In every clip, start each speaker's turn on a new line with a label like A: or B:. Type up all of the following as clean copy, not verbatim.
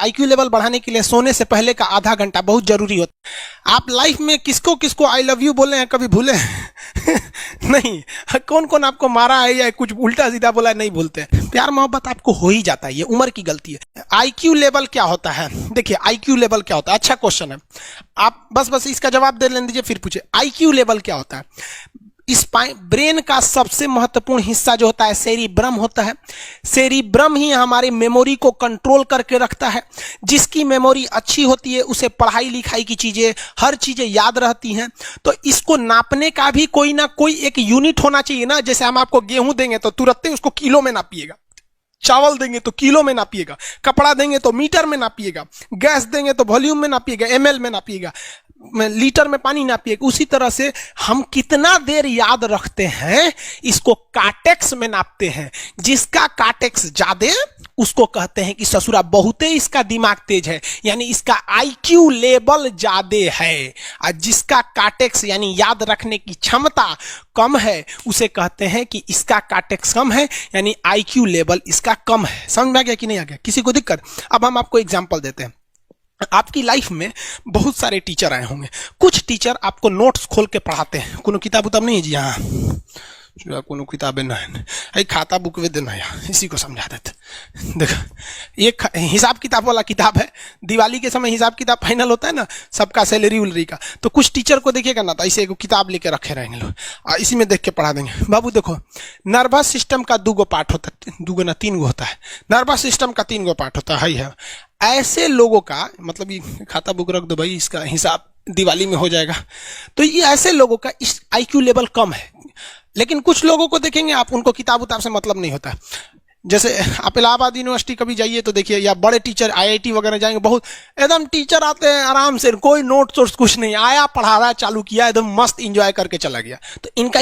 A: IQ level बढ़ाने के लिए सोने से पहले का आधा घंटा बहुत जरूरी होता है। आप लाइफ में किसको किसको आई लव यू बोले हैं कभी भूले हैं? नहीं। कौन कौन आपको मारा है या कुछ उल्टा सीधा बोला है नहीं भूलते। प्यार मोहब्बत आपको हो ही जाता है, ये उम्र की गलती है। आईक्यू लेवल क्या होता है? देखिए आईक्यू लेवल क्या होता है, अच्छा क्वेश्चन है। आप बस इसका जवाब दे लेने दीजिए फिर पूछे आईक्यू लेवल क्या होता है। इस ब्रेन का सबसे महत्वपूर्ण हिस्सा जो होता है सेरिब्रम होता है। सेरिब्रम ही हमारी मेमोरी को कंट्रोल करके रखता है। जिसकी मेमोरी अच्छी होती है उसे पढ़ाई लिखाई की चीजें, हर चीजें याद रहती हैं। तो इसको नापने का भी कोई ना कोई एक यूनिट होना चाहिए ना। जैसे हम आपको गेहूं देंगे तो तुरंत उसको किलो में नापिएगा, चावल देंगे तो किलो में नापिएगा, कपड़ा देंगे तो मीटर में नापिएगा, गैस देंगे तो वॉल्यूम में नापिएगा, एमएल में नापिएगा, लीटर में पानी नापिएगा। उसी तरह से हम कितना देर याद रखते हैं इसको काटेक्स में नापते हैं। जिसका काटेक्स ज्यादा उसको कहते हैं कि ससुरा बहुते इसका दिमाग तेज है, यानी इसका आईक्यू लेवल ज्यादा है। और जिसका काटेक्स यानी याद रखने की क्षमता कम है उसे कहते हैं कि इसका काटेक्स कम है, यानी आईक्यू लेवल इसका कम है। समझ में आ गया कि नहीं आ गया? किसी को दिक्कत? अब हम आपको एग्जांपल देते हैं। आपकी लाइफ में बहुत सारे टीचर आए होंगे। कुछ टीचर आपको नोट्स खोल के पढ़ाते हैं। कोनो किताब उताब नहीं है जी? हाँ, कोनो किताबें ना है, खाता बुक वे देना यार, इसी को समझा देते। देखो एक हिसाब किताब वाला किताब है। दिवाली के समय हिसाब किताब फाइनल होता है ना सबका, सैलरी उलरी का। तो कुछ टीचर को देखिएगा ना तो ऐसे एक किताब लेके रखे रहेंगे लोग, इसी में देख के पढ़ा देंगे। बाबू देखो नर्वस सिस्टम का 2 पार्ट होता है, 2 ना 3 होता है। नर्वस सिस्टम का 3 पार्ट होता है। ऐसे लोगों का मतलब ये खाता बुक रख दो भाई, इसका हिसाब दिवाली में हो जाएगा। तो ये ऐसे लोगों का इस आईक्यू लेवल कम है। लेकिन कुछ लोगों को देखेंगे आप, उनको किताब उताब से मतलब नहीं होता। जैसे आप इलाहाबाद यूनिवर्सिटी कभी जाइए तो देखिए, या बड़े टीचर आईआईटी वगैरह जाएंगे, बहुत एकदम टीचर आते हैं आराम से, कोई नोट सोर्स कुछ नहीं, आया पढ़ा रहा चालू किया, एकदम मस्त इंजॉय करके चला गया। तो इनका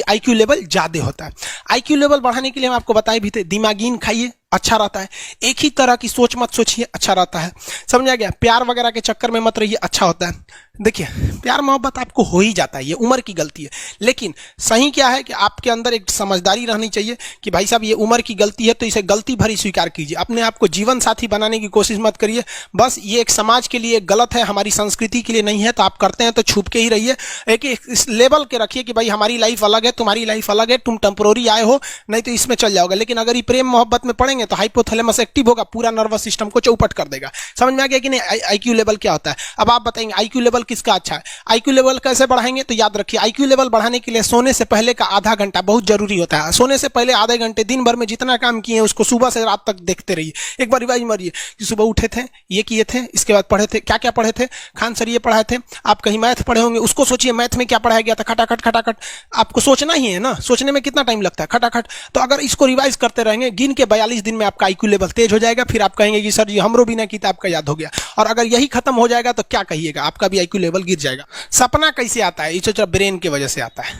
A: आईक्यू लेवल ज्यादा होता है। आईक्यू लेवल बढ़ाने के लिए हम आपको बताए भी थे, दिमागीन खाइए अच्छा रहता है। एक ही तरह की सोच मत सोचिए, अच्छा रहता है। समझा गया? प्यार वगैरह के चक्कर में मत रहिए, अच्छा होता है। देखिए प्यार मोहब्बत आपको हो ही जाता है, ये उम्र की गलती है। लेकिन सही क्या है कि आपके अंदर एक समझदारी रहनी चाहिए कि भाई साहब ये उम्र की गलती है तो इसे गलती भरी स्वीकार कीजिए। अपने आप को जीवन साथी बनाने की कोशिश मत करिए। बस ये एक समाज के लिए गलत है, हमारी संस्कृति के लिए नहीं है। तो आप करते हैं तो छुप के ही रहिए। एक इस लेवल के रखिए कि भाई हमारी लाइफ अलग है, तुम्हारी लाइफ अलग है, तुम टेम्पोररी आए हो, नहीं तो इसमें चल जाओगे। लेकिन अगर ये प्रेम मोहब्बत में पड़ेंगे तो हाइपोथैलेमस एक्टिव होगा, पूरा नर्वस सिस्टम को चौपट कर देगा। समझ में आ गया कि नहीं आईक्यू लेवल क्या होता है? अब आप बताएंगे आईक्यू लेवल किसका अच्छा है, आईक्यू लेवल कैसे बढ़ाएंगे? तो याद रखिए आईक्यू लेवल बढ़ाने के लिए सोने से पहले का आधा घंटा बहुत जरूरी होता है। सोने से पहले आधे घंटे दिन भर में जितना काम किए उसको सुबह से रात तक देखते रहिए। एक बार रिवाइज मारिए कि सुबह उठे थे, ये किए थे, इसके बाद पढ़े थे, क्या क्या पढ़े थे, खान सर ये पढ़ाए थे। आप कहीं मैथ पढ़े होंगे, उसको सोचिए मैथ में क्या पढ़ाया गया था, खटाखट खटाखट। आपको सोचना ही है ना, सोचने में कितना टाइम लगता है, खटाखट। तो अगर इसको रिवाइज करते रहेंगे, गिन के 42 दिन में आपका आईक्यू लेवल तेज हो जाएगा। फिर आप कहेंगे कि सर जी हमरो बिना किताब का याद हो गया। और अगर यही खत्म हो जाएगा तो क्या कहिएगा, आपका भी आईक्यू लेवल गिर जाएगा। सपना कैसे आता है? इसे ब्रेन की वजह से आता है।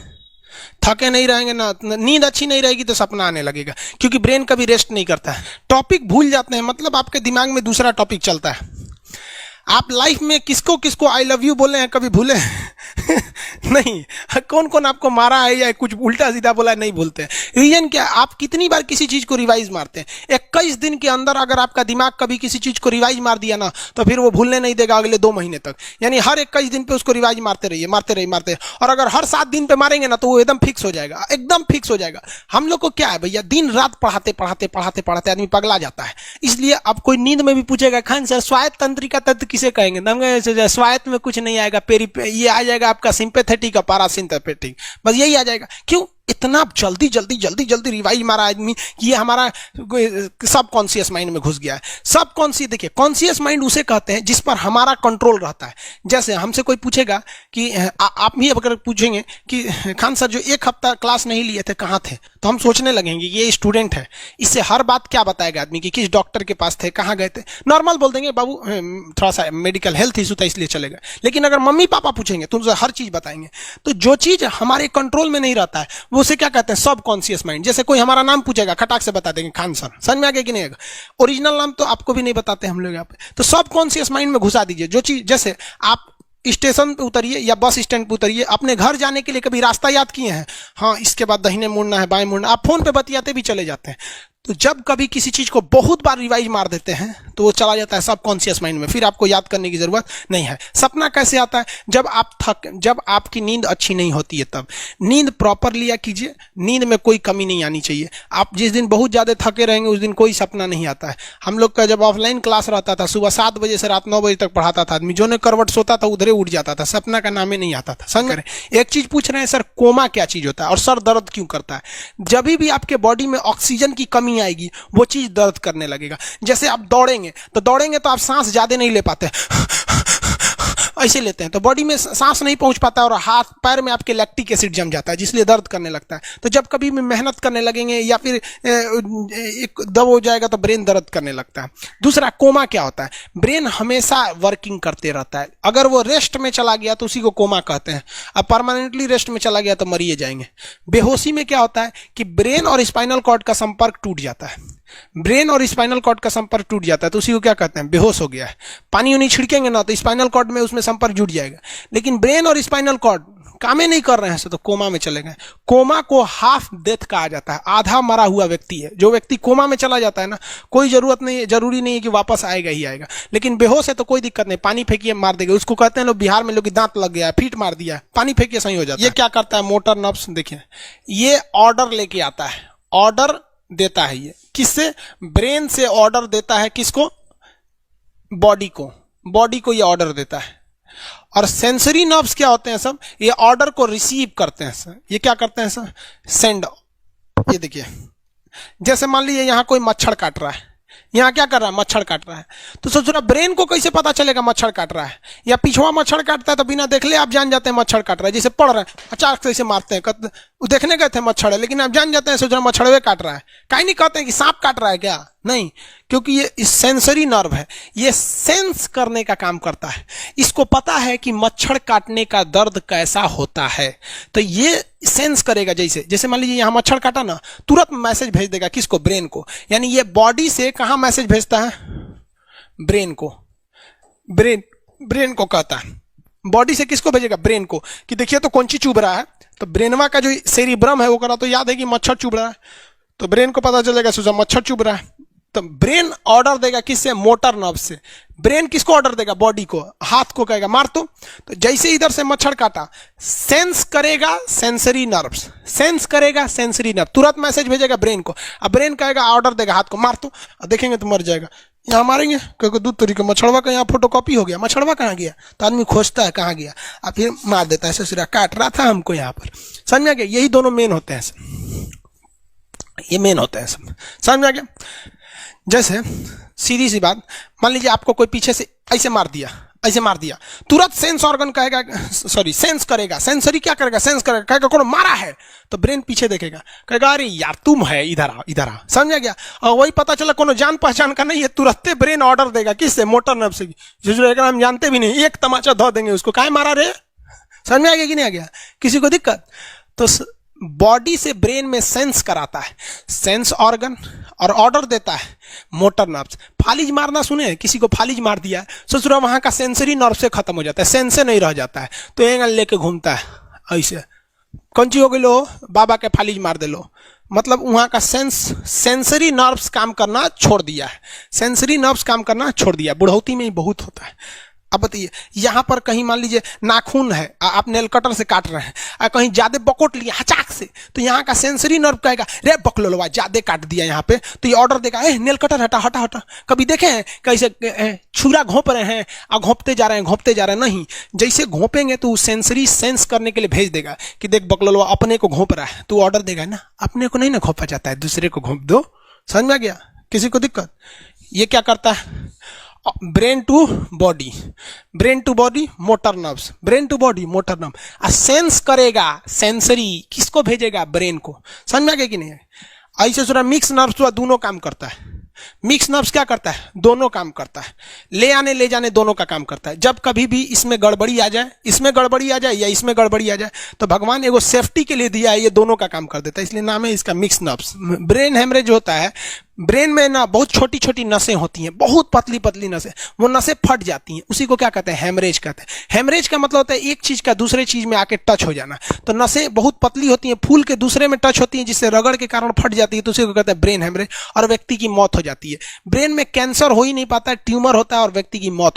A: थके नहीं रहेंगे ना, नींद अच्छी नहीं रहेगी तो सपना आने लगेगा, क्योंकि ब्रेन कभी रेस्ट नहीं करता है। टॉपिक भूल जाते हैं, मतलब आपके दिमाग में दूसरा टॉपिक चलता है। आप लाइफ में किसको किसको आई लव यू बोले हैं कभी भूले हैं? नहीं। कौन कौन आपको मारा है या कुछ उल्टा सीधा बोला है नहीं भूलते। रीजन क्या? आप कितनी बार किसी चीज को रिवाइज मारते हैं। 21 दिन के अंदर अगर आपका दिमाग कभी किसी चीज को रिवाइज मार दिया ना तो फिर वो भूलने नहीं देगा अगले 2 महीने तक। यानी हर 21 दिन पे उसको रिवाइज मारते रहिए, मारते रहिए, मारते। और अगर हर 7 दिन पे मारेंगे ना तो वो एकदम फिक्स हो जाएगा, एकदम फिक्स हो जाएगा। हम लोग को क्या है भैया, दिन रात पढ़ाते पढ़ाते पढ़ाते पढ़ाते आदमी पगला जाता है। इसलिए अब कोई नींद में भी पूछेगा खान सर स्वायत्त तंत्रिका तत्व किसे कहेंगे, स्वायत्त में कुछ नहीं आएगा, ये आ जाएगा आपका सिंपैथेटिक और पैरासिम्पैथेटिक, बस यही आ जाएगा। क्यों इतना जल्दी जल्दी जल्दी जल्दी रिवाइज मारा आदमी? ये हमारा सब कॉन्शियस माइंड में घुस गया है। सब कॉन्शियस, देखिए कॉन्शियस माइंड उसे कहते हैं जिस पर हमारा कंट्रोल रहता है। जैसे हमसे कोई पूछेगा कि आप भी अगर पूछेंगे कि खान सर जो 1 हफ्ता क्लास नहीं लिए थे कहाँ थे, तो हम सोचने लगेंगे ये स्टूडेंट है, इससे हर बात क्या बताएगा आदमी कि किस डॉक्टर के पास थे, कहाँ गए थे। नॉर्मल बोल देंगे बाबू थोड़ा सा मेडिकल हेल्थ इशू था इसलिए चले गए। लेकिन अगर मम्मी पापा पूछेंगे तो उनसे हर चीज बताएंगे। तो जो चीज हमारे कंट्रोल में नहीं रहता है उसे क्या कहते हैं, सब कॉन्शियस माइंड। जैसे कोई हमारा नाम पूछेगा खटाक से बता देंगे खान सर, समझ में आ गया कि नहीं? ओरिजिनल नाम तो आपको भी नहीं बताते हम लोग यहाँ पे। तो सब कॉन्शियस माइंड में घुसा दीजिए जो चीज। जैसे आप स्टेशन पे उतरिए या बस स्टैंड पे उतरिए, अपने घर जाने के लिए कभी रास्ता याद किए हैं? हाँ, इसके बाद दाहिने मुड़ना है, बाएं मुड़ना, आप फोन पे बतियाते भी चले जाते हैं। तो जब कभी किसी चीज को बहुत बार रिवाइज मार देते हैं तो वो चला जाता है सबकॉन्शियस माइंड में, फिर आपको याद करने की जरूरत नहीं है। सपना कैसे आता है? जब आपकी नींद अच्छी नहीं होती है तब। नींद प्रॉपर लिया कीजिए, नींद में कोई कमी नहीं आनी चाहिए। आप जिस दिन बहुत ज्यादा थके रहेंगे उस दिन कोई सपना नहीं आता है। हम लोग का जब ऑफलाइन क्लास रहता था, सुबह 7 बजे से रात 9 बजे तक पढ़ाता था आदमी, जो ने करवट सोता था उधरे उठ जाता था, सपना का नाम ही नहीं आता था। समझ रहे? एक चीज पूछ रहे हैं सर, कोमा क्या चीज होता है और सर दर्द क्यों करता है? जब भी आपके बॉडी में ऑक्सीजन की कमी आएगी वो चीज दर्द करने लगेगा। जैसे आप दौड़ेंगे तो आप सांस ज्यादा नहीं ले पाते, ऐसे लेते हैं तो बॉडी में सांस नहीं पहुंच पाता और हाथ पैर में आपके लैक्टिक एसिड जम जाता है, जिसलिए दर्द करने लगता है। तो जब कभी भी मेहनत करने लगेंगे या फिर एक दब हो जाएगा तो ब्रेन दर्द करने लगता है। दूसरा, कोमा क्या होता है? ब्रेन हमेशा वर्किंग करते रहता है। अगर वो रेस्ट में चला गया तो उसी को कोमा कहते हैं। अब परमानेंटली रेस्ट में चला गया तो मरिए जाएंगे। बेहोशी में क्या होता है कि ब्रेन और स्पाइनल कॉर्ड का संपर्क टूट जाता है। ब्रेन और स्पाइनल कॉर्ड का संपर्क टूट जाता है तो उसी को क्या कहते हैं? बेहोश हो गया है। पानी उनी छिड़केंगे ना तो स्पाइनल कॉर्ड में उसमें संपर्क जुट जाएगा, लेकिन ब्रेन और स्पाइनल कॉर्ड काम ही नहीं कर रहे हैं तो कोमा में चले गए। कोमा को हाफ डेथ कहा जाता है, आधा मरा हुआ व्यक्ति है। जो व्यक्ति कोमा में चला जाता है ना, कोई जरूरी नहीं है कि वापस आएगा ही आएगा, लेकिन बेहोश है तो कोई दिक्कत नहीं, पानी फेंकिए मार देगा। उसको कहते हैं लोग बिहार में, लोग दांत लग गया, फीट मार दिया, पानी फेंकिए सही हो जाता है। ये क्या करता है? मोटर नर्व्स, देखिए ये ऑर्डर लेके आता है, ऑर्डर देता है। ये किससे? ब्रेन से ऑर्डर देता है। किसको? बॉडी को ये ऑर्डर देता है। और सेंसरी नर्व्स क्या होते हैं सब? ये ऑर्डर को रिसीव करते हैं सर। ये क्या करते हैं सर? सेंड। ये देखिए, जैसे मान लीजिए यहां कोई मच्छर काट रहा है, यहां क्या कर रहा है? मच्छर काट रहा है। तो सोच रहा, ब्रेन को कैसे पता चलेगा मच्छर काट रहा है? या पिछवा मच्छर काटता है तो बिना देख ले आप जान जाते हैं मच्छर काट रहा है। जैसे पढ़ रहे हैं, अचानक से इसे मारते हैं, देखने गए थे मच्छर है, लेकिन आप जान जाते हैं, सोच रहे मच्छरवे काट रहा है। कहीं नहीं कहते हैं कि सांप काट रहा है क्या? नहीं, क्योंकि ये सेंसरी नर्व है, ये सेंस करने का काम करता है। इसको पता है कि मच्छर काटने का दर्द कैसा होता है, तो ये सेंस करेगा। जैसे मान लीजिए यहां मच्छर काटा ना, तुरंत मैसेज भेज देगा। किसको? ब्रेन को। यानी ये बॉडी से कहां मैसेज भेजता है? ब्रेन को। ब्रेन को कहता है। बॉडी से किसको भेजेगा? ब्रेन को, कि देखिए तो कौन ची चुभ रहा है। तो ब्रेनवा का जो सेरिब्रम है वो करा तो याद है कि मच्छर चुभ रहा है, तो ब्रेन को पता चलेगा सोचा मच्छर चुभ रहा है। तो ब्रेन ऑर्डर देगा किससे? मोटर नर्व से। ब्रेन किसको ऑर्डर देगा? बॉडी को। हाथ को कहेगा मार तो जैसे इधर से मच्छर काटा, सेंस करेगा सेंसरी नर्व्स, सेंस करेगा सेंसरी नर्व, तुरंत मैसेज भेजेगा ब्रेन को। अब ब्रेन कहेगा, ऑर्डर देगा हाथ को मार तो, देखेंगे तो मर जाएगा। यहाँ मारेंगे क्योंकि दूध तरीके मच्छरवा का यहाँ फोटोकॉपी हो गया, मच्छरवा कहाँ गया? तो आदमी खोजता है कहाँ गया, अब फिर मार देता है, ससुरा काट रहा था हमको यहाँ पर। समझ में आ गया? यही दोनों मेन होते हैं, ये मेन होते हैं सब। समझ में आ गया? जैसे सीधी सी बात, मान लीजिए आपको कोई पीछे से ऐसे मार दिया, तुरंत सेंस ऑर्गन कहेगा, सेंस करेगा, सेंसरी क्या करेगा? सेंस करेगा, कहेगा कौन मारा है, तो ब्रेन पीछे देखेगा, कहेगा अरे यार तुम है, इधर आ। समझ गया? और वही पता चला कोनो जान पहचान का नहीं है, तुरंत ब्रेन ऑर्डर देगा। किससे? मोटर नर्व से। जो हम जानते भी नहीं, एक तमाचा धो देंगे उसको, काहे मारा रे? समझ में आ गया कि नहीं आ गया? किसी को दिक्कत? तो बॉडी से ब्रेन में सेंस कराता है सेंस ऑर्गन, और ऑर्डर देता है मोटर नर्व्स। फालिज मारना सुने? किसी को फालिज मार दिया, सोच रहा वहां का सेंसरी नर्व से खत्म हो जाता है, सेंस से नहीं रह जाता है, तो एंगल लेके घूमता है ऐसे। कौन ची हो गई लो? बाबा के फालिज मार दे लो, मतलब वहां का सेंसरी नर्व्स काम करना छोड़ दिया है, सेंसरी नर्व्स काम करना छोड़ दिया। बुढ़ौती में ही बहुत होता है। अब बताइए, यहां पर कहीं मान लीजिए नाखून है, आप नेल कटर से काट रहे हैं, कहीं ज्यादा बकोट लिया हचाक से, तो यहाँ का सेंसरी नर्व कहेगा रे बकलोलवा ज्यादा काट दिया यहाँ पे, तो ये ऑर्डर देगा नेल कटर हटा हटा हटा। कभी देखे हैं कैसे छुरा घोंप रहे हैं और घोंपते जा रहे हैं? नहीं, जैसे घोंपेंगे तो सेंसरी सेंस करने के लिए भेज देगा कि देख बकलोलवा अपने को घोंप रहा है, तो ऑर्डर देगा ना, अपने को नहीं ना घोंपा जाता है, दूसरे को घोंप दो। समझ में आ गया? किसी को दिक्कत? ये क्या करता है? Brain to body, motor nerves, brain to body motor nerve. Sense करेगा, सेंसरी किसको भेजेगा? ब्रेन को। समझ में आ गया कि नहीं? ऐसे सुना मिक्स नर्व्स तो दोनों काम करता है। मिक्स नर्व्स क्या करता है? दोनों काम करता है, ले आने ले जाने दोनों का काम करता है। जब कभी भी इसमें गड़बड़ी आ जाए, इसमें गड़बड़ी आ जाए या इसमें गड़बड़ी आ जाए, तो भगवान एगो सेफ्टी के लिए दिया है, ये दोनों का काम कर देता है, इसलिए नाम है इसका मिक्स नर्व्स। ब्रेन हेमरेज होता है, ब्रेन में ना बहुत छोटी छोटी नसें होती हैं, बहुत पतली पतली नसें, वो नसें फट जाती हैं, उसी को क्या कहते हैं, हेमरेज कहते हैं। हेमरेज का मतलब होता है एक चीज का दूसरे चीज में आके टच हो जाना। तो नसें बहुत पतली होती हैं, फूल के दूसरे में टच होती हैं, जिससे रगड़ के कारण फट जाती है, तो उसी को कहते हैं ब्रेन हेमरेज, और व्यक्ति की मौत हो जाती है। ब्रेन में कैंसर हो ही नहीं पाता है, ट्यूमर होता है और व्यक्ति की मौत हो